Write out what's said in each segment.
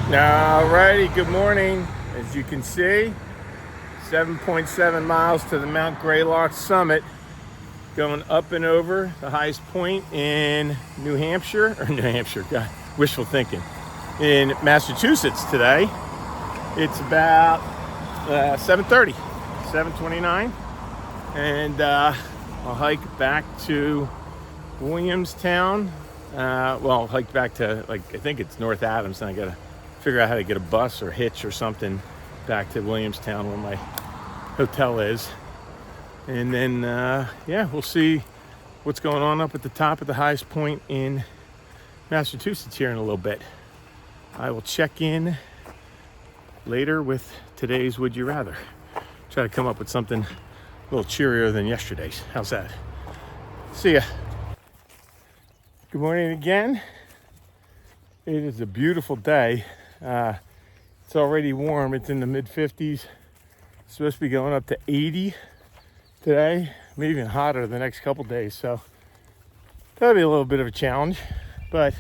Alrighty, good morning. As you can see, 7.7 miles to the Mount Greylock summit, going up and over the highest point in New Hampshire, God, wishful thinking, in Massachusetts today. It's about 7:30, 7:29, and I'll hike back to Williamstown. I'll hike back to, I think it's North Adams, and I gotta figure out how to get a bus or hitch or something back to Williamstown where my hotel is. And then, we'll see what's going on up at the top of the highest point in Massachusetts here in a little bit. I will check in later with today's Would You Rather. Try to come up with something a little cheerier than yesterday's. How's that? See ya. Good morning again. It is a beautiful day. It's already warm. It's in the mid-50s. It's supposed to be going up to 80 today, maybe even hotter the next couple days. So that'll be a little bit of a challenge, but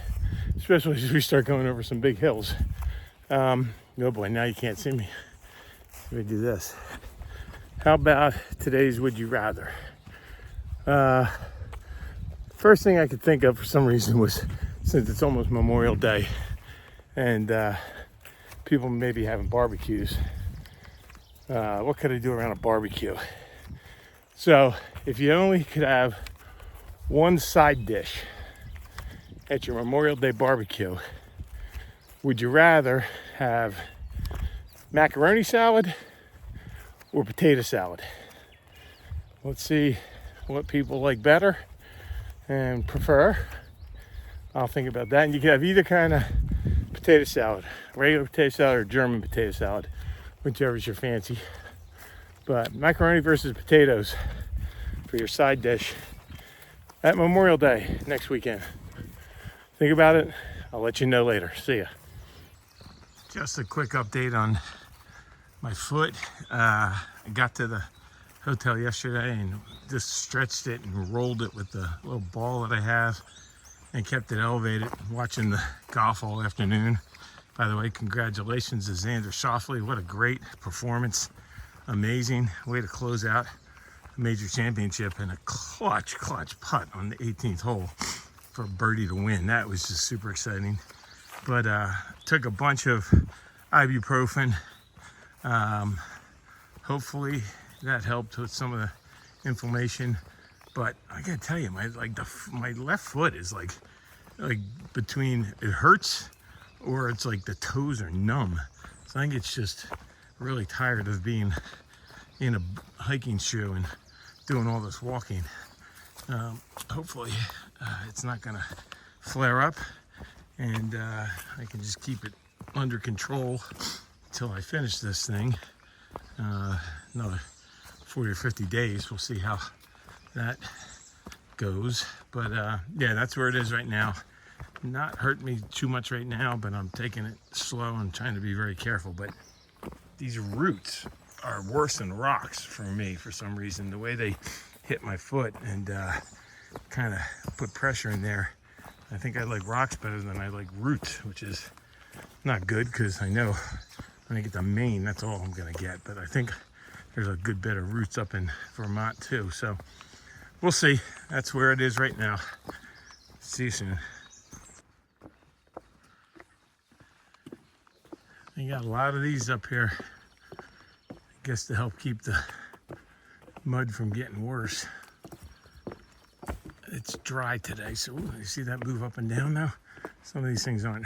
especially as we start going over some big hills. Oh boy, now you can't see me. Let me do this. How about today's Would You Rather? First thing I could think of for some reason was, since it's almost Memorial Day and people may be having barbecues, what could I do around a barbecue? So if you only could have one side dish at your Memorial Day barbecue, would you rather have macaroni salad or potato salad? Let's see what people like better and prefer. I'll think about that. And you can have either kind of potato salad, regular potato salad or German potato salad, whichever's your fancy. But macaroni versus potatoes for your side dish at Memorial Day next weekend. Think about it. I'll let you know later. See ya. Just a quick update on my foot. I got to the hotel yesterday and just stretched it and rolled it with the little ball that I have and kept it elevated, watching the golf all afternoon. By the way, congratulations to Xander Schauffele. What a great performance. Amazing way to close out a major championship, and a clutch putt on the 18th hole for a birdie to win. That was just super exciting. But took a bunch of ibuprofen. Hopefully that helped with some of the inflammation. But I gotta tell you, my left foot is like between, it hurts or it's like the toes are numb. So I think it's just really tired of being in a hiking shoe and doing all this walking. Hopefully it's not gonna flare up, and I can just keep it under control until I finish this thing. Another 40 or 50 days. We'll see how that goes. But yeah, that's where it is right now. Not hurting me too much right now, but I'm taking it slow and trying to be very careful. But these roots are worse than rocks for me for some reason. The way they hit my foot and kind of put pressure in there. I think I like rocks better than I like roots, which is not good because I know when I get to Maine, that's all I'm gonna get. But I think there's a good bit of roots up in Vermont too. So we'll see. That's where it is right now. See you soon. I got a lot of these up here, I guess to help keep the mud from getting worse. It's dry today, so you see that move up and down now? Some of these things aren't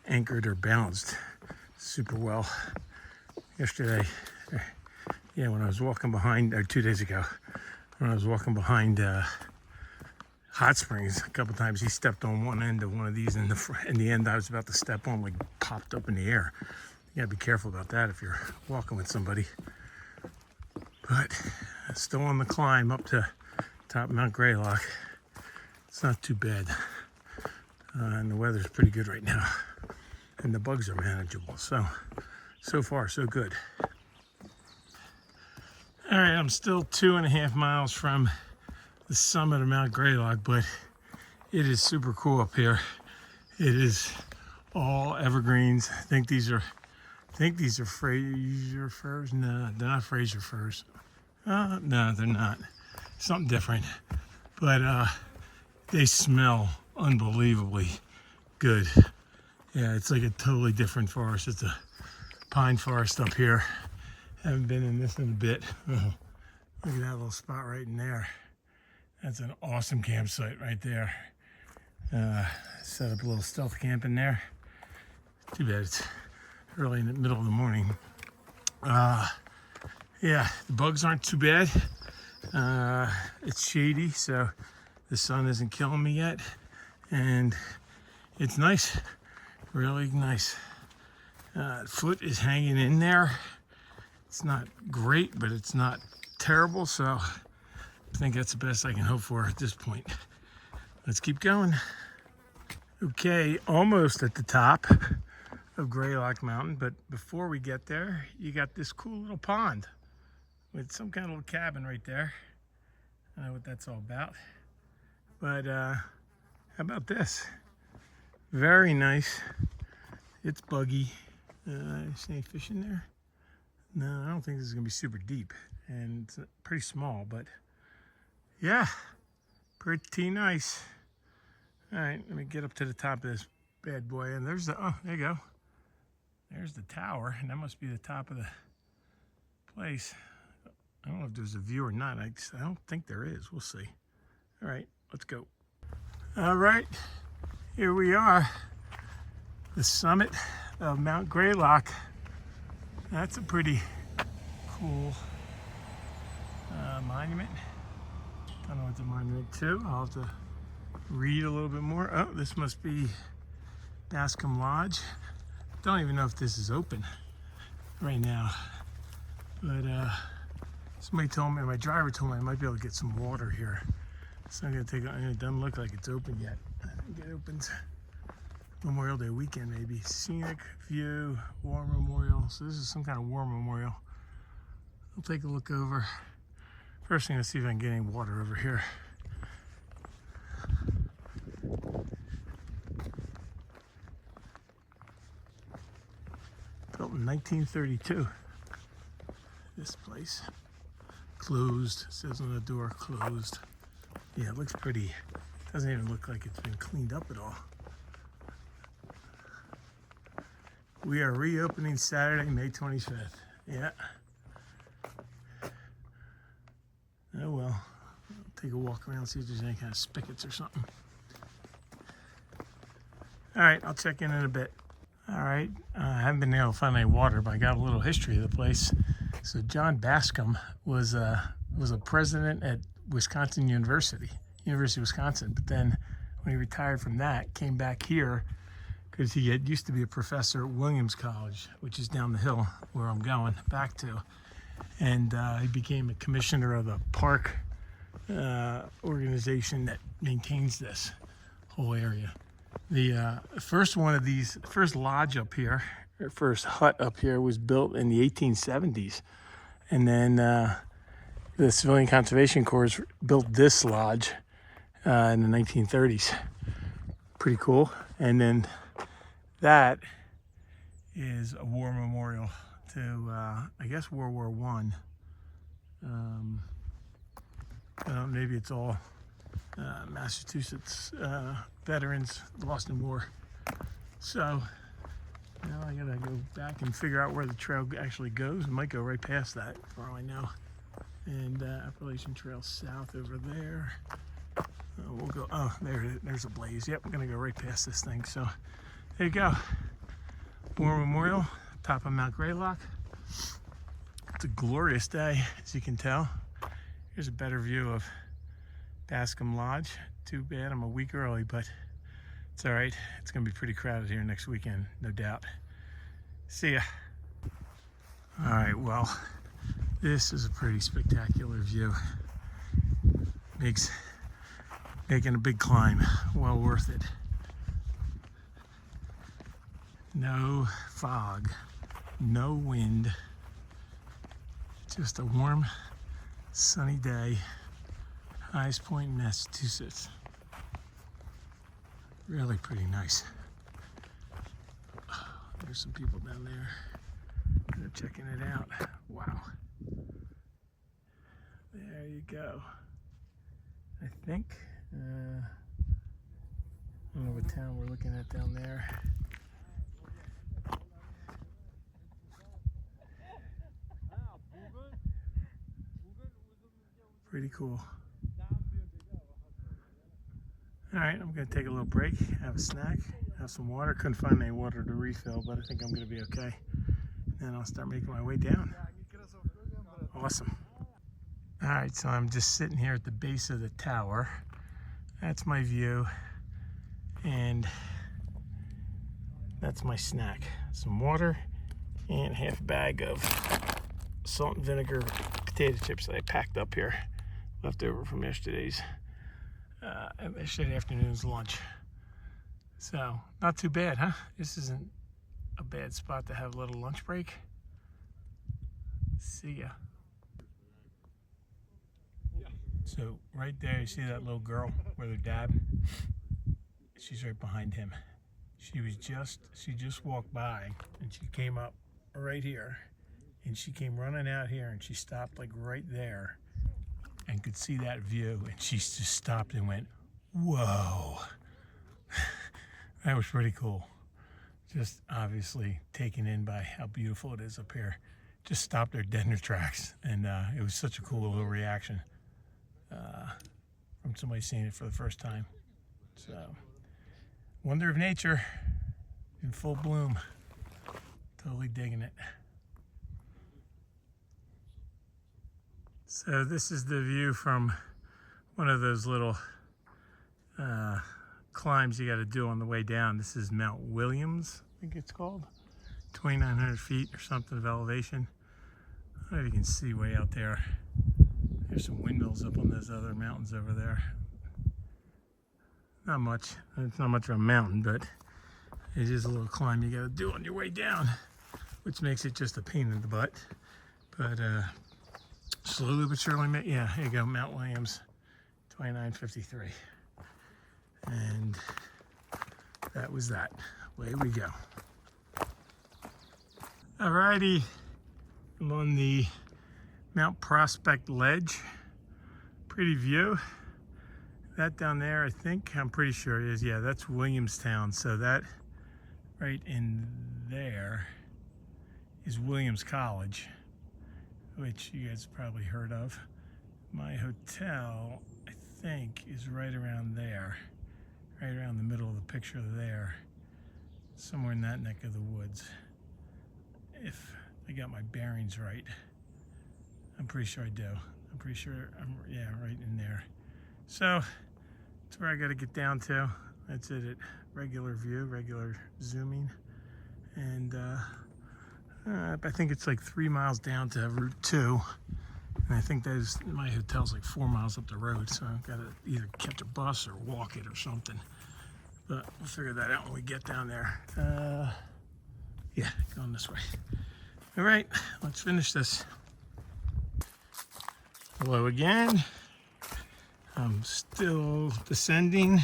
anchored or balanced super well. Yesterday, when I was walking behind, or 2 days ago, when I was walking behind Hot Springs a couple times, he stepped on one end of one of these, and in the end I was about to step on, like popped up in the air. You gotta be careful about that if you're walking with somebody. But still on the climb up to top Mount Greylock. It's not too bad, and the weather's pretty good right now, and the bugs are manageable. So far so good. All right, I'm still 2.5 miles from the summit of Mount Greylock, but it is super cool up here. It is all evergreens. I think these are Fraser firs. No, they're not Fraser firs. No, they're not. Something different. But they smell unbelievably good. Yeah, it's like a totally different forest. It's a pine forest up here. Haven't been in this in a bit. Oh, look at that little spot right in there. That's an awesome campsite right there. Set up a little stealth camp in there. Too bad it's early in the middle of the morning. Yeah, the bugs aren't too bad. It's shady, so the sun isn't killing me yet. And it's nice, really nice. Foot is hanging in there. It's not great, but it's not terrible, so I think that's the best I can hope for at this point. Let's keep going. Okay, almost at the top of Greylock Mountain, but before we get there, you got this cool little pond with some kind of little cabin right there. I don't know what that's all about, but how about this? Very nice. It's buggy. See any fish in there? No, I don't think this is gonna be super deep, and it's pretty small, but yeah, pretty nice. All right, let me get up to the top of this bad boy, and there's the, oh, there you go. There's the tower, and that must be the top of the place. I don't know if there's a view or not. I don't think there is. We'll see. All right, let's go. All right, here we are. The summit of Mount Greylock. That's a pretty cool monument. Don't know what the monument to. I'll have to read a little bit more. Oh, this must be Bascom Lodge. Don't even know if this is open right now, but somebody told me, my driver told me I might be able to get some water here. So I'm gonna take it doesn't look like it's open yet. I think it opens Memorial Day weekend maybe. Scenic view, war memorial. So this is some kind of war memorial. I'll take a look over. First thing, let's see if I can get any water over here. Built in 1932. This place. Closed. It says on the door, closed. Yeah, it looks pretty. Doesn't even look like it's been cleaned up at all. We are reopening Saturday, May 25th. Yeah. Oh well. I'll take a walk around, see if there's any kind of spigots or something. All right, I'll check in a bit. All right, I haven't been able to find any water, but I got a little history of the place. So John Bascom was a president at Wisconsin University of Wisconsin. But then when he retired from that, came back here because he used to be a professor at Williams College, which is down the hill where I'm going back to. And he became a commissioner of the park organization that maintains this whole area. The first one of these, first lodge up here, or first hut up here was built in the 1870s. And then the Civilian Conservation Corps built this lodge in the 1930s. Pretty cool. And then that is a war memorial to, I guess, World War I. Maybe it's all Massachusetts veterans lost in war. So now I gotta go back and figure out where the trail actually goes. It might go right past that, for all I know. And Appalachian Trail south over there. We'll go, oh, there's a blaze. Yep, we're gonna go right past this thing. So there you go. War Memorial, top of Mount Greylock. It's a glorious day, as you can tell. Here's a better view of Bascom Lodge. Too bad I'm a week early, but it's all right. It's gonna be pretty crowded here next weekend, no doubt. See ya. All right, well, this is a pretty spectacular view. Making a big climb, well worth it. No fog, no wind, just a warm, sunny day. Highest point in Massachusetts. Really pretty nice. there's some people down there. They're checking it out. Wow. There you go. I think, I don't know what town we're looking at down there. Pretty cool. All right, I'm gonna take a little break, have a snack, have some water. Couldn't find any water to refill, but I think I'm gonna be okay. Then I'll start making my way down. Awesome. All right, so I'm just sitting here at the base of the tower. That's my view, and that's my snack. Some water and half a bag of salt and vinegar potato chips that I packed up here, left over from yesterday's yesterday afternoon's lunch. So not too bad, huh? This isn't a bad spot to have a little lunch break. See ya. So right there, you see that little girl with her dad? She's right behind him. She just walked by and she came up right here, and she came running out here and she stopped like right there and could see that view, and she just stopped and went, whoa. That was pretty cool. Just obviously taken in by how beautiful it is up here. Just stopped her dead in her tracks, and it was such a cool little reaction from somebody seeing it for the first time. So, wonder of nature in full bloom. Totally digging it. So this is the view from one of those little climbs you got to do on the way down. This is Mount Williams, I think it's called. 2,900 feet or something of elevation. I don't know if you can see way out there. There's some windmills up on those other mountains over there. Not much. It's not much of a mountain, but it is a little climb you got to do on your way down, which makes it just a pain in the butt. But slowly but surely, yeah, here you go, Mount Williams, 2953. And that was that. Away we go. Alrighty, I'm on the Mount Prospect Ledge. Pretty view. That down there, I think, I'm pretty sure it is, yeah, that's Williamstown. So that right in there is Williams College, which you guys probably heard of. My hotel, I think, is right around there, right around the middle of the picture there, somewhere in that neck of the woods. If I got my bearings right, I'm pretty sure I do. I'm pretty sure yeah, right in there. So that's where I got to get down to. That's it at regular view, regular zooming, and I think it's like 3 miles down to Route 2, and I think my hotel's like 4 miles up the road, so I've got to either catch a bus or walk it or something. But we'll figure that out when we get down there. Yeah, going this way. All right, let's finish this. Hello again. I'm still descending.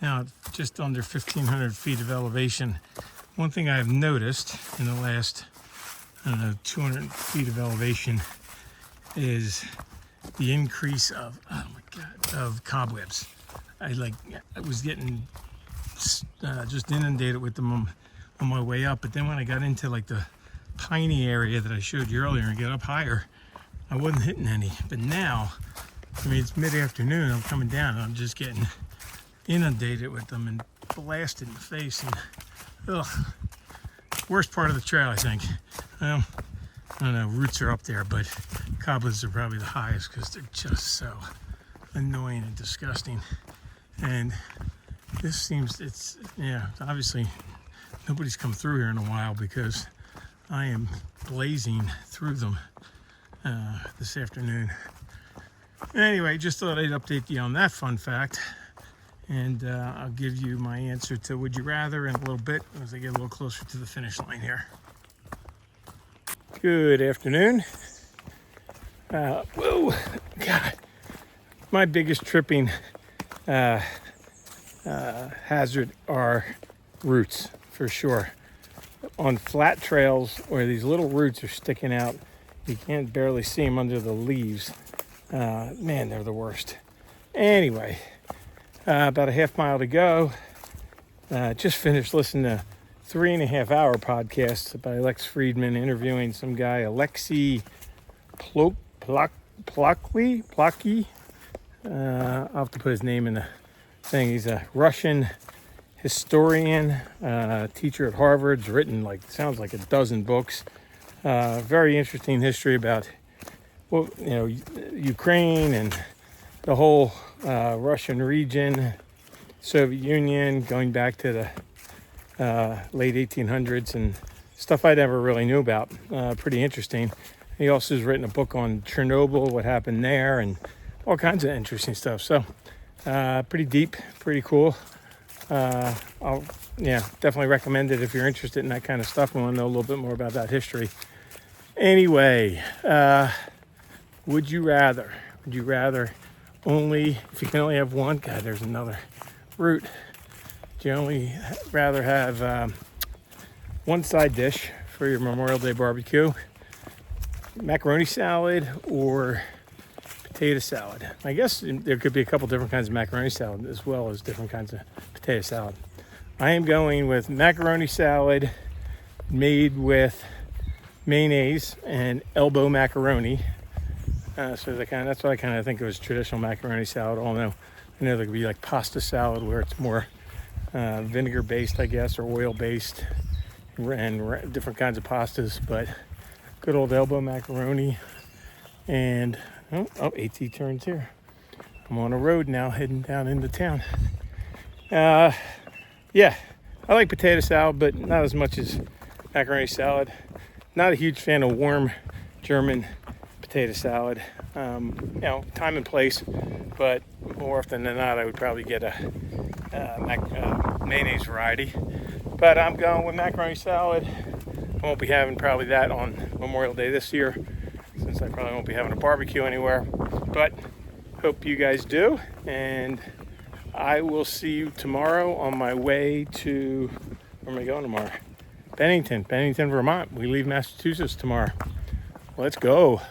Now, just under 1,500 feet of elevation. One thing I've noticed in the last, 200 feet of elevation is the increase of, oh my God, of cobwebs. I was getting just inundated with them on my way up, but then when I got into like the piney area that I showed you earlier and get up higher, I wasn't hitting any. But now, I mean, it's mid-afternoon, I'm coming down and I'm just getting inundated with them and blasted in the face, and ugh, worst part of the trail, I think. Well, I don't know, roots are up there, but cobwebs are probably the highest because they're just so annoying and disgusting. And this seems, yeah, obviously nobody's come through here in a while because I am blazing through them this afternoon. Anyway, just thought I'd update you on that fun fact. And I'll give you my answer to would you rather in a little bit as I get a little closer to the finish line here. Good afternoon. Whoa, God. My biggest tripping hazard are roots, for sure. on flat trails where these little roots are sticking out. You can't barely see them under the leaves. Man, they're the worst. Anyway, about a half mile to go. Just finished listening to 3.5 hour podcast by Lex Friedman interviewing some guy, Alexei Plokhy. I'll have to put his name in the thing. He's a Russian historian, teacher at Harvard. He's written sounds like a dozen books. Very interesting history about Ukraine and the whole Russian region, Soviet Union, going back to the late 1800s, and stuff I never really knew about. Pretty interesting. He also has written a book on Chernobyl, what happened there, and all kinds of interesting stuff. So pretty deep, pretty cool. I'll definitely recommend it if you're interested in that kind of stuff and want to know a little bit more about that history. Anyway, would you rather if you can only have one? God, there's another route. Would you only rather have one side dish for your Memorial Day barbecue, macaroni salad or potato salad? I guess there could be a couple different kinds of macaroni salad as well as different kinds of potato salad. I am going with macaroni salad made with mayonnaise and elbow macaroni. That's what I kind of think of as traditional macaroni salad. Although I know there could be like pasta salad where it's more vinegar based, I guess, or oil based, and different kinds of pastas. But good old elbow macaroni. And AT turns here. I'm on a road now heading down into town. I like potato salad, but not as much as macaroni salad. Not a huge fan of warm German potato salad. Time and place, but more often than not, I would probably get a mayonnaise variety. But I'm going with macaroni salad. I won't be having probably that on Memorial Day this year, since I probably won't be having a barbecue anywhere. But hope you guys do, and I will see you tomorrow on my way to, where am I going tomorrow? Bennington, Vermont. We leave Massachusetts tomorrow. Let's go.